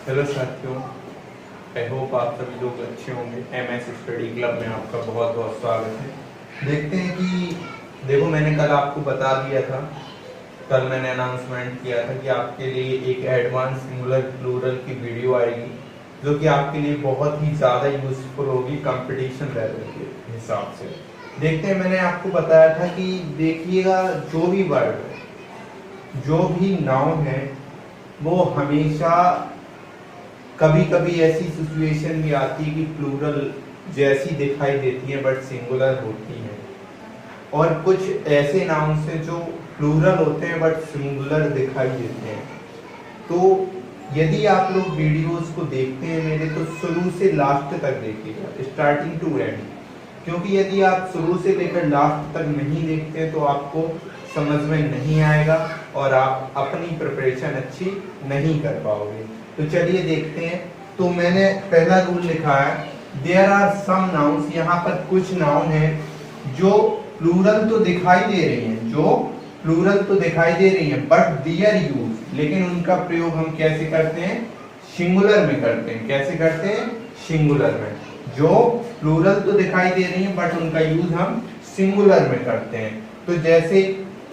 Hello साथियों, I hope आप सभी लोग अच्छे होंगे। एमएस स्टडी क्लब में आपका बहुत बहुत स्वागत है। देखते हैं कि देखो, मैंने कल आपको बता दिया था, कल मैंने अनाउंसमेंट किया था कि आपके लिए एक एडवांस सिंगुलर प्लूरल की वीडियो आएगी जो कि आपके लिए बहुत ही ज़्यादा यूजफुल होगी कंपटीशन लेवल के हिसाब से। देखते हैं, मैंने आपको बताया था कि देखिएगा, जो भी वर्ड, जो भी नाउन है, वो हमेशा कभी कभी ऐसी सिचुएशन भी आती है कि प्लूरल जैसी दिखाई देती है बट सिंगुलर होती है, और कुछ ऐसे नाउन्स हैं जो प्लूरल होते हैं बट सिंगुलर दिखाई देते हैं। तो यदि आप लोग वीडियोस को देखते हैं मेरे, तो शुरू से लास्ट तक देखिएगा, स्टार्टिंग टू एंड, क्योंकि यदि आप शुरू से लेकर लास्ट तक नहीं देखते हैं तो आपको समझ में नहीं आएगा और आप अपनी प्रिपरेशन अच्छी नहीं कर पाओगे। तो चलिए देखते हैं। तो मैंने पहला रूल लिखा है, देयर आर सम नाउन्स, यहाँ पर कुछ नाउन है जो प्लूरल तो दिखाई दे रही हैं, जो प्लूरल तो दिखाई दे रही हैं, बट देयर यूज, लेकिन उनका प्रयोग हम कैसे करते हैं? सिंगुलर में करते हैं। कैसे करते हैं? सिंगुलर में। जो प्लूरल तो दिखाई दे रही हैं बट उनका यूज हम सिंगुलर में करते हैं। तो जैसे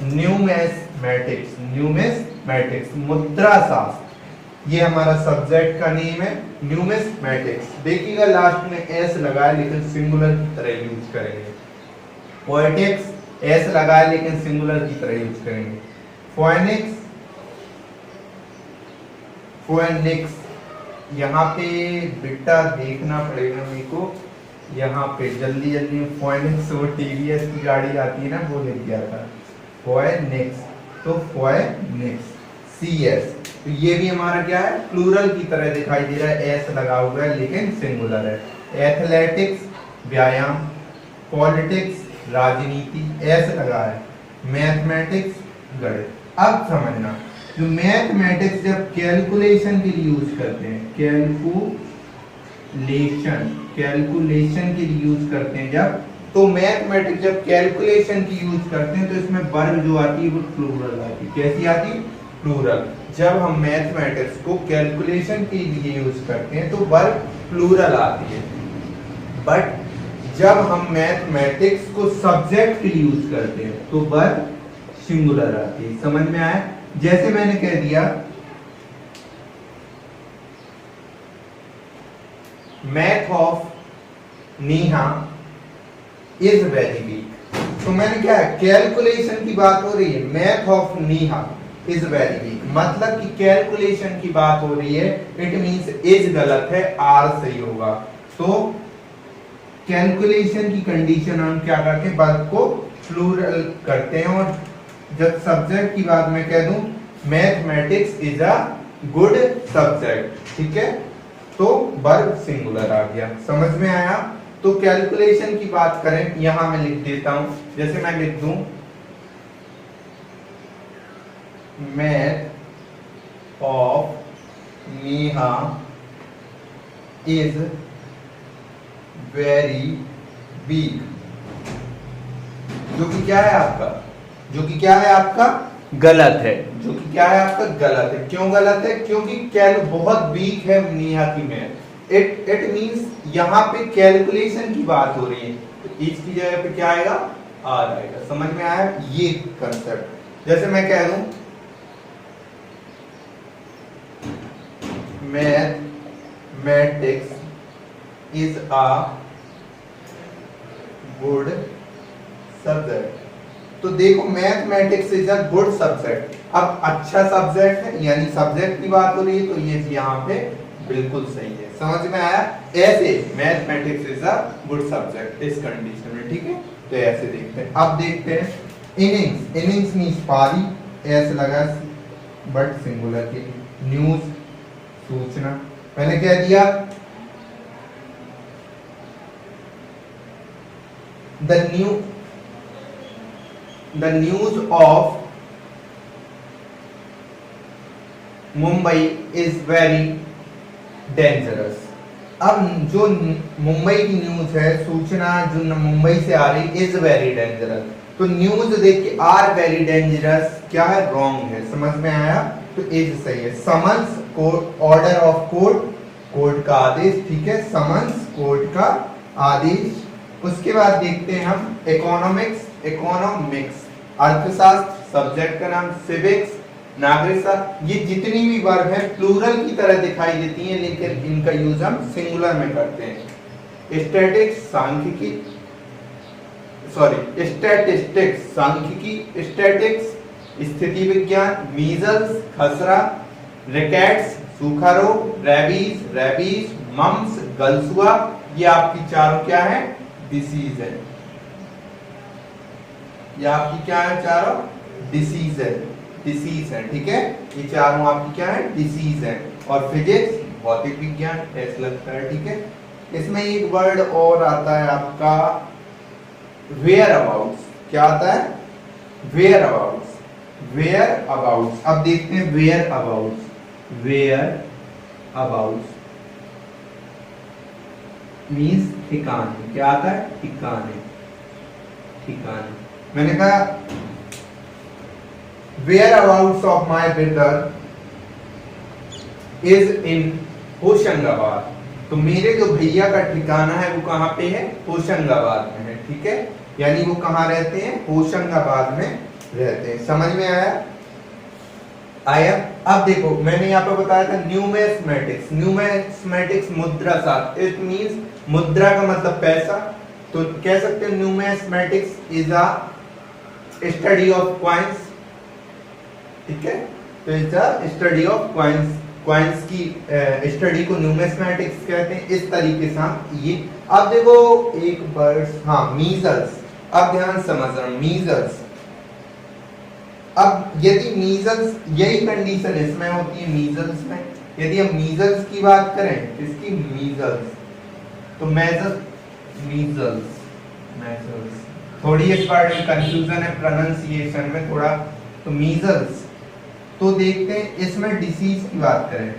न्यूमेस्मैटिक्स, न्यूमेस्मैटिक्स मुद्रा शास्त्र, ये हमारा सब्जेक्ट का नेम है, न्यूमेस्मैटिक्स। देखिएगा लास्ट में एस लगाया लेकिन सिंगुलर की तरह यूज करेंगे। पोएटिक्स एस लगाया लेकिन सिंगुलर की तरह यूज करेंगे। फोएनिक्स, फोएनिक्स, यहाँ पे बेटा देखना पड़ेगा मेरे को, यहाँ पे जल्दी जल्दी फोएनिक्स, वो टीवीएस की गाड़ी आती है ना, वो लिख दिया था फोएनिक्स। तो फोएनिक्स सी एस, तो ये भी हमारा क्या है? प्लूरल की तरह दिखाई दे रहा है, एस लगा हुआ है लेकिन सिंगुलर है। एथलेटिक्स व्यायाम, पॉलिटिक्स राजनीति, एस लगा है। मैथमेटिक्स गणित। अब समझना, जो मैथमेटिक्स जब कैलकुलेशन के लिए यूज करते हैं, कैलकुलेशन के लिए यूज करते हैं जब, तो मैथमेटिक्स जब कैलकुलेशन की यूज करते हैं तो इसमें वर्ब जो आती है वो प्लूरल आती है। कैसी आती है? प्लूरल। जब हम मैथमेटिक्स को कैलकुलेशन के लिए यूज करते हैं तो वर्ब प्लूरल आती है, बट जब हम मैथमेटिक्स को सब्जेक्ट के लिए यूज करते हैं तो वर्ब सिंगुलर आती है। समझ में आया? जैसे मैंने कह दिया, math of Neha is very weak. तो मैंने क्या है? कैलकुलेशन की बात हो रही है, math of Neha is very weak, मतलब कि कैलकुलेशन की बात हो रही है, इट मींस इज गलत है, आर सही होगा। तो कैलकुलेशन की कंडीशन हम क्या करते हैं? वर्ब को प्लूरल करते हैं, और जब सब्जेक्ट की बात मैं कह दूं, mathematics is a good subject, ठीक है, तो वर्ब सिंगुलर आ गया। समझ में आया? तो कैलकुलेशन की बात करें, यहां मैं लिख देता हूं, जैसे मैं लिख दूं, math of Neha is very weak, जो कि क्या है आपका? जो कि क्या है आपका? गलत है। जो कि क्या है आपका? गलत है। क्यों गलत है? क्योंकि कैल बहुत वीक है नेहा की मैथ। इट मींस यहाँ पे कैलकुलेशन की बात हो रही है, तो इस की जगह पे क्या आएगा? आर आएगा। समझ में आया ये कंसेप्ट? जैसे मैं कह दूं, mathematics is a good subject. तो देखो, mathematics is a good subject. अब अच्छा सब्जेक्ट है, यानी सब्जेक्ट की बात हो रही है, तो ये यहाँ पे बिल्कुल सही है। समझ में आया? ऐसे mathematics is a good subject इस कंडीशन में, ठीक है। तो ऐसे देखते हैं। अब देखते हैं इनिंग्स। इनिंग्स मींस पारी, ऐसे लगा बट सिंगुलर के। न्यूज सूचना, मैंने कह दिया the news of Mumbai is very dangerous. अब जो मुंबई की न्यूज है, सूचना जो मुंबई से आ रही, इज वेरी डेंजरस। तो न्यूज देख के आर वेरी डेंजरस क्या है? रॉन्ग है। समझ में आया? तो इज सही है। Summons court, order of court, court का आदेश, ठीक है, समन्स कोर्ट का आदेश। उसके बाद देखते हैं हम इकोनॉमिक्स, इकोनॉमिक्स अर्थशास्त्र, सब्जेक्ट का नाम सिविक्स, नागरिक शास्त्र। ये जितनी भी वर्ब है प्लूरल की तरह दिखाई देती हैं, लेकिन इनका यूज हम सिंगुलर में करते हैं। स्टैटिक्स सांख्यिकी, सॉरी स्टैटिस्टिक्स सांख्यिकी, स्टैटिक्स स्थिति विज्ञान, मीजल्स खसरा, रिकेट्स सूखा रोग, रेबीज रेबीज, मम्स गलसुआ, ये आपकी चारों क्या है, डिसीज है। ये आपकी क्या है, चारों डिसीज है, डिसीज है, ठीक है, ये चारों आपकी क्या है, डिसीज है। और फिजिक्स भौतिक विज्ञान ऐसा लगता है, ठीक है। इसमें एक वर्ड और आता है आपका वेयर अबाउट्स, क्या आता है, वेयर अबाउट्स, वेयर अबाउट्स। अब देखते हैं whereabouts, whereabouts means ठिकाने, क्या आता है, ठिकाने, ठिकाने। मैंने कहा whereabouts of my brother is in Hoshangabad, तो मेरे जो भैया का ठिकाना है वो कहाँ पे है, होशंगाबाद में है, ठीक है, यानी वो कहाँ रहते हैं, होशंगाबाद में रहते हैं। समझ में आया, आया। अब देखो मैंने यहाँ पे बताया था न्यूमेस्मेटिक्स, न्यूमेस्मेटिक्स मुद्रा शास्त्र, इट मींस मुद्रा का मतलब पैसा, तो कह सकते हैं न्यूमेस्मेटिक्स is a study of coins, ठीक है, तो is a study of coins, coins की स्टडी को न्यूमेस्मेटिक्स कहते हैं। इस तरीके से ये। अब देखो एक वर्ड, हाँ मीजल्स, अब ध्यान समझना, मीजल्स। अब यदि मीजल्स, यही कंडीशन इसमें होती है मीजल्स में, यदि हम मीजल्स की बात करें, इसकी मीजल्स, तो मेजल्स, मीजल्स, मेजल्स, थोड़ी इस वर्ड में कंफ्यूजन है प्रोनाउंसिएशन में थोड़ा, तो मीजल्स। तो देखते हैं इसमें डिसीज की बात करें,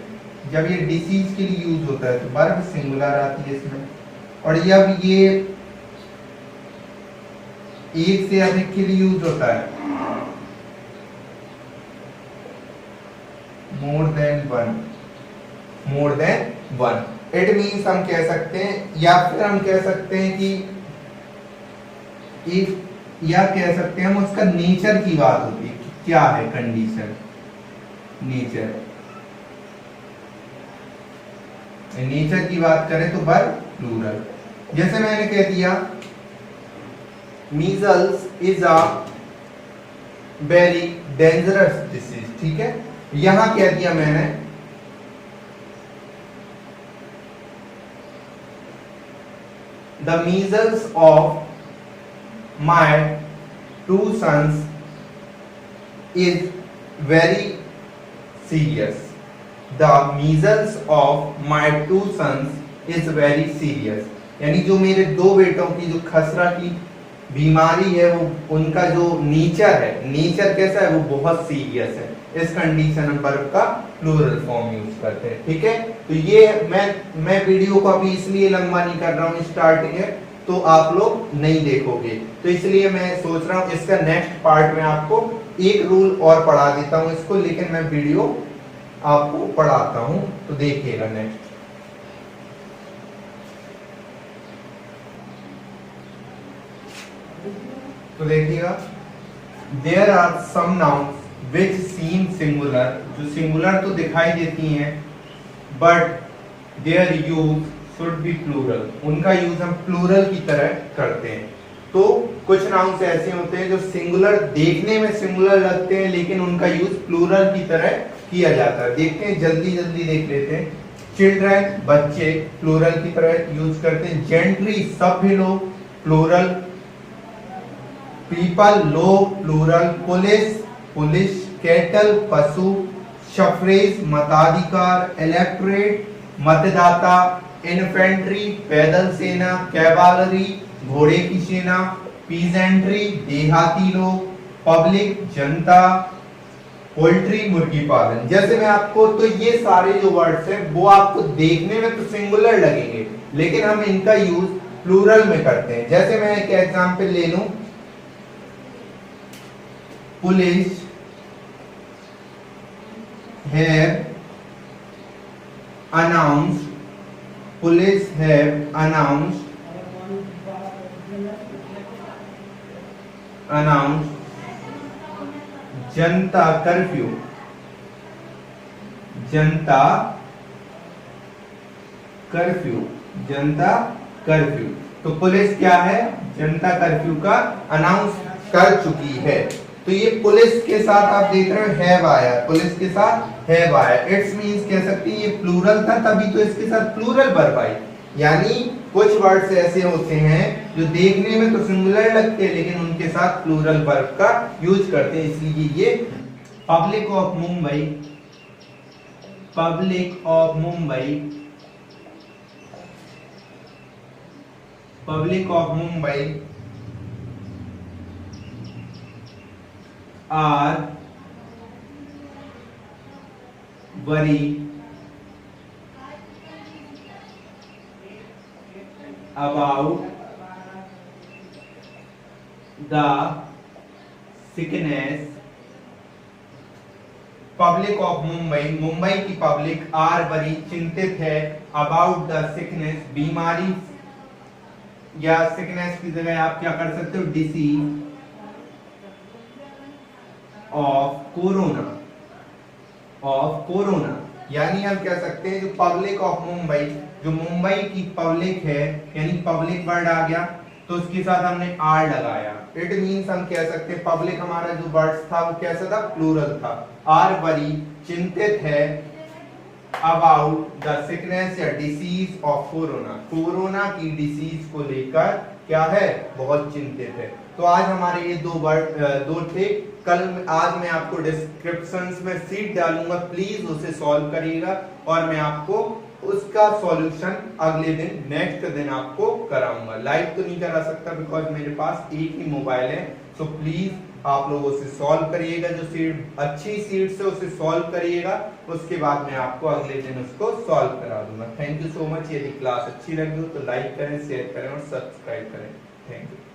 जब ये डिसीज के लिए यूज होता है तो वर्ब सिंगुलर आती है इसमें, और जब ये एक से अधिक के लिए यूज होता है, more than one, more than one, it means हम कह सकते हैं, या फिर हम कह सकते हैं कि एक, या कह सकते हैं हम उसका नेचर की बात होती है, क्या है कंडीशन, नेचर, नेचर की बात करें तो वर्ब प्लूरल। जैसे मैंने कह दिया measles is a very dangerous disease, ठीक है, यहां कह दिया मैंने the measles of my two sons is very serious, the measles of my two sons is very serious, यानी जो मेरे दो बेटों की जो खसरा की बीमारी है वो, उनका जो नेचर है, नेचर कैसा है, वो बहुत सीरियस है। इस कंडीशन हम वर्ब का प्लूरल फॉर्म यूज करते हैं, ठीक है। तो ये मैं वीडियो को अभी इसलिए लंबा नहीं कर रहा हूँ, स्टार्टिंग है तो आप लोग नहीं देखोगे, तो इसलिए मैं सोच रहा हूँ इसका नेक्स्ट पार्ट में आपको एक रूल और पढ़ा देता हूँ इसको, लेकिन मैं वीडियो आपको पढ़ाता हूँ तो देखिएगा नेक्स्ट। तो देखिएगा there are some nouns which seem singular, जो सिंगुलर तो दिखाई देती हैं but their use should be plural, उनका यूज हम प्लूरल की तरह करते हैं। तो कुछ नाउन्स ऐसे होते हैं जो सिंगुलर, देखने में सिंगुलर लगते हैं लेकिन उनका यूज प्लूरल की तरह किया जाता है। देखते हैं, जल्दी जल्दी देख लेते हैं। चिल्ड्रन बच्चे प्लूरल की तरह यूज करते हैं। जेंट्री सभ्य लोग प्लूरल, पीपल लोग प्लूरल, पुलिस पुलिस, कैटल पशु, सफरेज मताधिकार, इलेक्टोरेट मतदाता, इन्फेंट्री पैदल सेना, कैवालरी घोड़े की सेना, पीजेंट्री देहाती लोग, पब्लिक जनता, पोल्ट्री मुर्गी पालन। जैसे मैं आपको, तो ये सारे जो वर्ड्स हैं वो आपको देखने में तो सिंगुलर लगेंगे लेकिन हम इनका यूज प्लूरल में करते हैं। जैसे मैं एक एग्जांपल ले लूं, police have announced, police have announced Janata curfew, Janata curfew, Janata curfew. तो पुलिस क्या है, जनता कर्फ्यू का अनाउंस कर चुकी है। तो ये पुलिस के साथ आप देख रहे हो हैव आया, पुलिस के साथ हैव आया। इट्स मींस कह सकते हैं ये प्लूरल था, तभी तो इसके साथ प्लूरल वर्ब आई। यानी कुछ वर्ड्स ऐसे होते हैं जो देखने में तो सिंगुलर लगते हैं लेकिन उनके साथ प्लूरल वर्ब का यूज करते हैं, इसलिए ये public of Mumbai, public of Mumbai, public of Mumbai are worry about the sickness, public of Mumbai, Mumbai की पब्लिक आर बड़ी चिंतित है अबाउट द सिकनेस, बीमारी या सिकनेस की जगह आप क्या कर सकते हो, disease of corona, of corona. यानी हम कह सकते हैं जो पब्लिक ऑफ मुंबई, जो मुंबई की पब्लिक है, यानी पब्लिक वर्ड आ गया तो उसके साथ हमने आर लगाया। इट मींस हम कह सकते हैं पब्लिक हमारा जो वर्ड था वो कैसा था, प्लूरल था। आर वरी चिंतित है अबाउट द सिकनेस या डिसीज ऑफ कोरोना, कोरोना की डिसीज को लेकर क्या है, बहुत चिंतित है। तो आज हमारे ये दो थे। कल आज मैं आपको डिस्क्रिप्शंस में सीट डालूंगा, प्लीज उसे सॉल्व करिएगा और मैं आपको उसका सॉल्यूशन अगले दिन, नेक्स्ट दिन आपको कराऊंगा। लाइव तो नहीं करा सकता बिकॉज मेरे पास एक ही मोबाइल है। सो प्लीज आप लोग उसे सॉल्व करिएगा, जो सीट अच्छी सीट से उसे सॉल्व करिएगा, उसके बाद मैं आपको अगले दिन उसको सॉल्व करा दूंगा। Thank you so much. यदि क्लास अच्छी लगी हो तो लाइक करें, शेयर करें और सब्सक्राइब करें। Thank you.